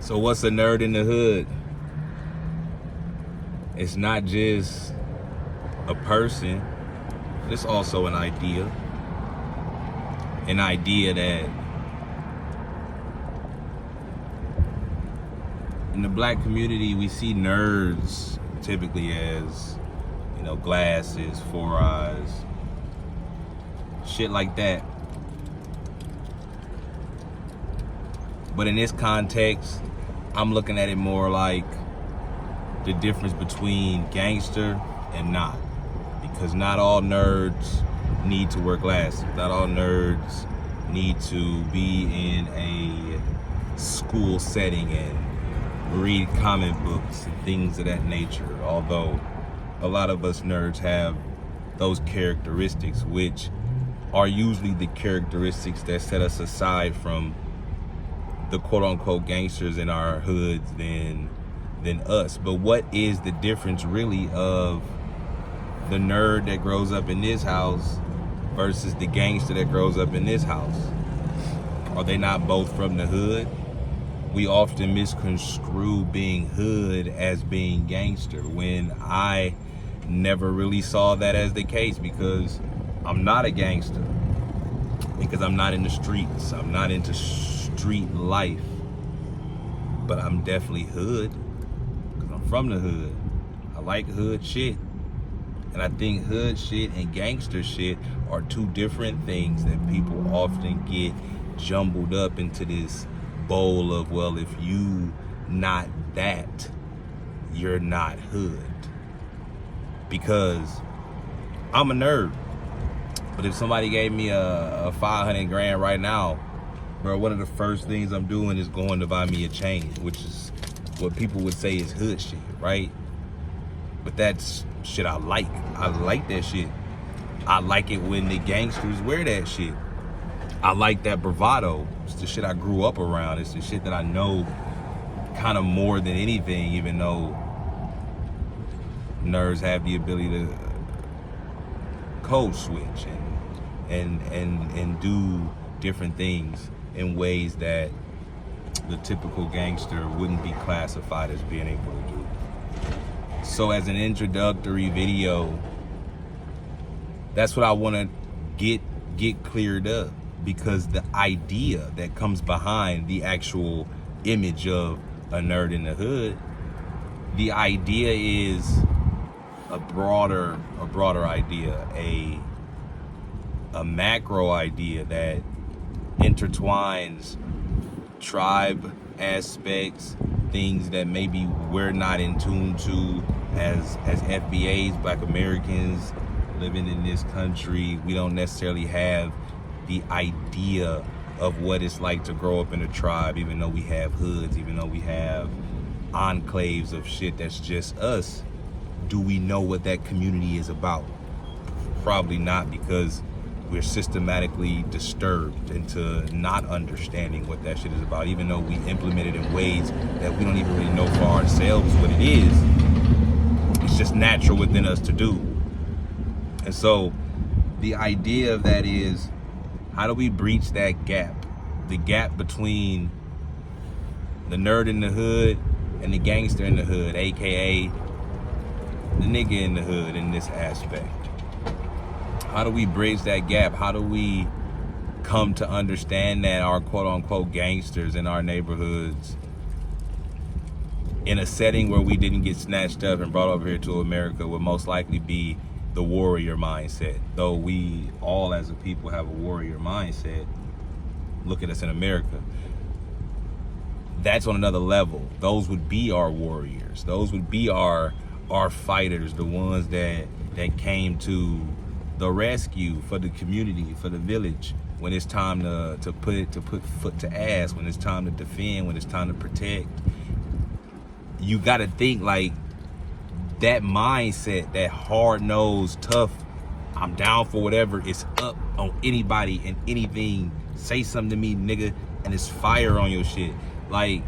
So what's a nerd in the hood? It's not just a person, it's also an idea. An idea that in the black community, we see nerds typically as, glasses, 4 eyes, shit like that. But in this context, I'm looking at it more like the difference between gangster and not. Because not all nerds need to wear glasses. Not all nerds need to be in a school setting and read comic books and things of that nature. Although a lot of us nerds have those characteristics, which are usually the characteristics that set us aside from the quote-unquote gangsters in our hoods than us. But what is the difference really of the nerd that grows up in this house versus the gangster that grows up in this house? Are they not both from the hood? We often misconstrue being hood as being gangster, when I never really saw that as the case, because I'm not a gangster, because I'm not in the streets. I'm not into street life, but I'm definitely hood because I'm from the hood. I like hood shit. And I think hood shit and gangster shit are two different things that people often get jumbled up into this bowl of, well, if you not that, you're not hood. Because I'm a nerd. But if somebody gave me a 500 grand right now, bro, one of the first things I'm doing is going to buy me a chain, which is what people would say is hood shit, right? But that's shit I like. I like that shit. I like it when the gangsters wear that shit. I like that bravado. It's the shit I grew up around. It's the shit that I know kind of more than anything, even though nerds have the ability to code switch and do different things in ways that the typical gangster wouldn't be classified as being able to do. So as an introductory video, that's what I want to get cleared up, because the idea that comes behind the actual image of a nerd in the hood, the idea is a broader idea, a macro idea that intertwines tribe aspects, things that maybe we're not in tune to as FBAs, Black Americans living in this country. We don't necessarily have the idea of what it's like to grow up in a tribe, even though we have hoods, even though we have enclaves of shit that's just us. Do we know what that community is about? Probably not, because we're systematically disturbed into not understanding what that shit is about, even though we implement it in ways that we don't even really know for ourselves what it is. It's just natural within us to do. And so the idea of that is, how do we breach that gap? The gap between the nerd in the hood and the gangster in the hood, aka the nigga in the hood in this aspect. How do we bridge that gap? How do we come to understand that our quote-unquote gangsters in our neighborhoods, in a setting where we didn't get snatched up and brought over here to America, would most likely be the warrior mindset? Though we all as a people have a warrior mindset, look at us in America. That's on another level. Those would be our warriors. Those would be our fighters, the ones that came to the rescue for the community, for the village, when it's time to put foot to ass, when it's time to defend, when it's time to protect. You got to think like that mindset, that hard-nosed, tough, I'm down for whatever, is up on anybody and anything. Say something to me, nigga, and it's fire on your shit. Like,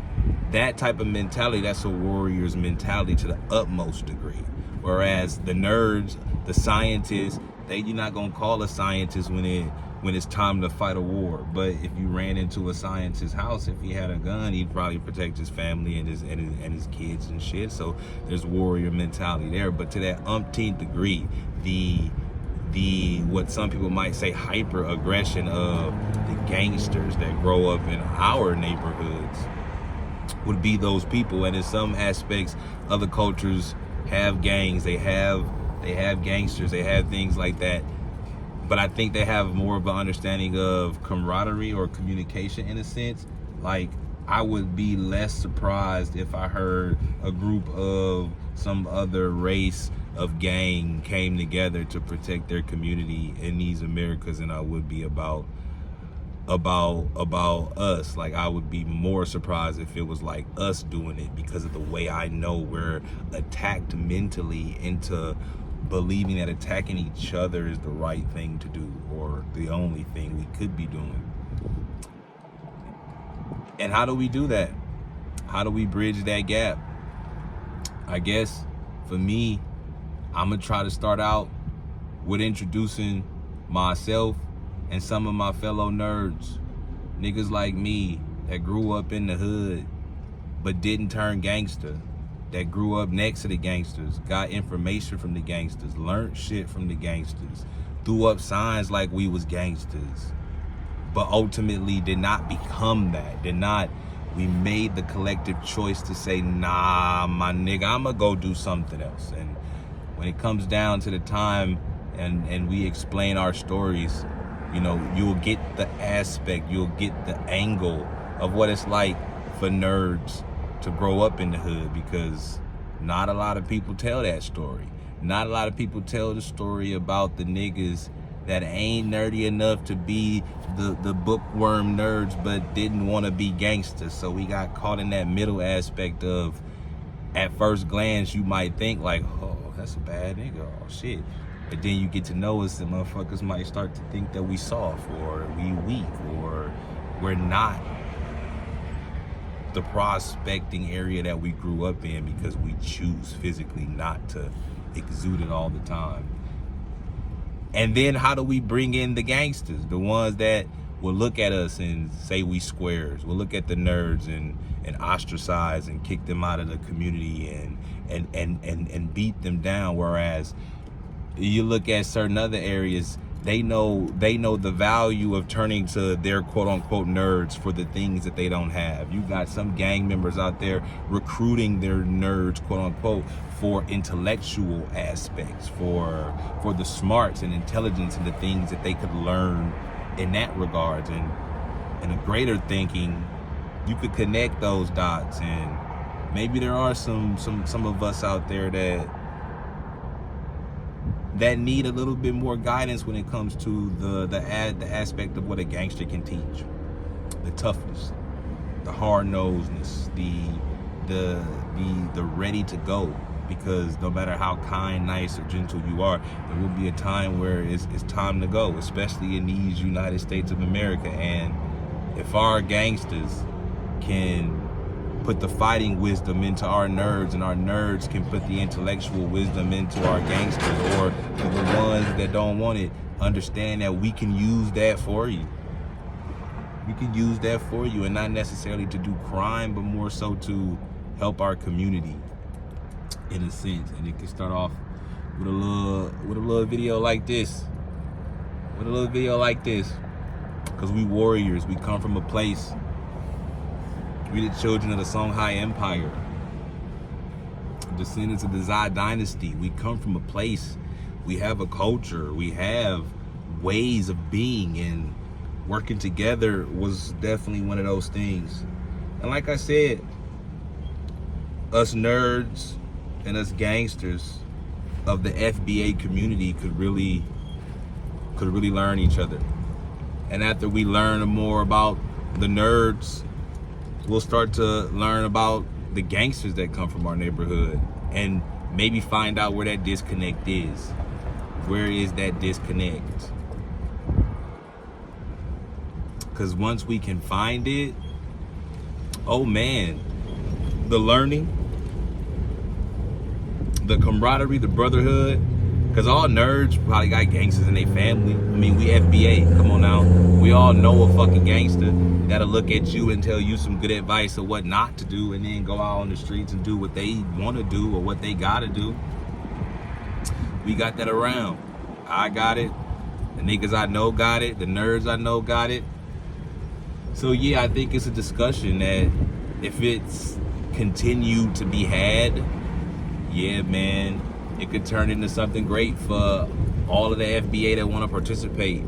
that type of mentality, that's a warrior's mentality to the utmost degree. Whereas the nerds, the scientists, you're not gonna call a scientist when when it's time to fight a war. But if you ran into a scientist's house, if he had a gun, he'd probably protect his family and his kids and shit. So there's warrior mentality there. But to that umpteenth degree, the what some people might say hyper aggression of the gangsters that grow up in our neighborhoods would be those people. And in some aspects, other cultures have gangs, they have gangsters, they have things like that. But I think they have more of an understanding of camaraderie or communication in a sense. Like, I would be less surprised if I heard a group of some other race of gang came together to protect their community in these Americas than I would be about us. Like, I would be more surprised if it was like us doing it, because of the way I know we're attacked mentally into believing that attacking each other is the right thing to do, or the only thing we could be doing. And how do we do that? How do we bridge that gap? I guess for me, I'm gonna try to start out with introducing myself and some of my fellow nerds, niggas like me that grew up in the hood but didn't turn gangster, that grew up next to the gangsters, got information from the gangsters, learned shit from the gangsters, threw up signs like we was gangsters, but ultimately did not become that. We made the collective choice to say, nah, my nigga, I'ma go do something else. And when it comes down to the time and we explain our stories, you know, you'll get the aspect, you'll get the angle of what it's like for nerds to grow up in the hood, because not a lot of people tell that story. Not a lot of people tell the story about the niggas that ain't nerdy enough to be the bookworm nerds but didn't want to be gangsters. So we got caught in that middle aspect of, at first glance, you might think like, oh, that's a bad nigga, oh shit. But then you get to know us and motherfuckers might start to think that we soft, or we weak, or we're not the prospecting area that we grew up in, because we choose physically not to exude it all the time. And then how do we bring in the gangsters, the ones that will look at us and say we squares, will look at the nerds and ostracize and kick them out of the community and beat them down? Whereas you look at certain other areas, they know the value of turning to their quote unquote nerds for the things that they don't have. You got some gang members out there recruiting their nerds quote unquote for intellectual aspects, for the smarts and intelligence and the things that they could learn in that regard. And in a greater thinking, you could connect those dots, and maybe there are some of us out there that need a little bit more guidance when it comes to the aspect of what a gangster can teach. The toughness, the hard-nosedness, the ready to go. Because no matter how kind, nice, or gentle you are, there will be a time where it's time to go, especially in these United States of America. And if our gangsters can put the fighting wisdom into our nerds, and our nerds can put the intellectual wisdom into our gangsters, or to the ones that don't want it, understand that we can use that for you. We can use that for you, and not necessarily to do crime, but more so to help our community in a sense. And it can start off with a little video like this. Because we warriors, we come from a place. We the children of the Songhai Empire, descendants of the Zhou dynasty. We come from a place. We have a culture. We have ways of being, and working together was definitely one of those things. And like I said, us nerds and us gangsters of the FBA community could really learn each other. And after we learn more about the nerds, we'll start to learn about the gangsters that come from our neighborhood, and maybe find out where that disconnect is. Where is that disconnect? Because once we can find it, oh man, the learning, the camaraderie, the brotherhood. Cause all nerds probably got gangsters in their family. I mean, we FBA. Come on now. We all know a fucking gangster that'll look at you and tell you some good advice of what not to do, and then go out on the streets and do what they want to do or what they gotta do. We got that around. I got it. The niggas I know got it. The nerds I know got it. So yeah, I think it's a discussion that if it's continued to be had, yeah, man, it could turn into something great for all of the FBA that want to participate.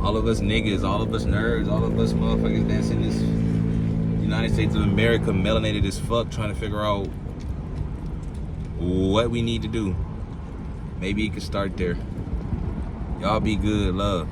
All of us niggas, all of us nerds, all of us motherfuckers that's in this United States of America, melanated as fuck, trying to figure out what we need to do. Maybe it could start there. Y'all be good. Love.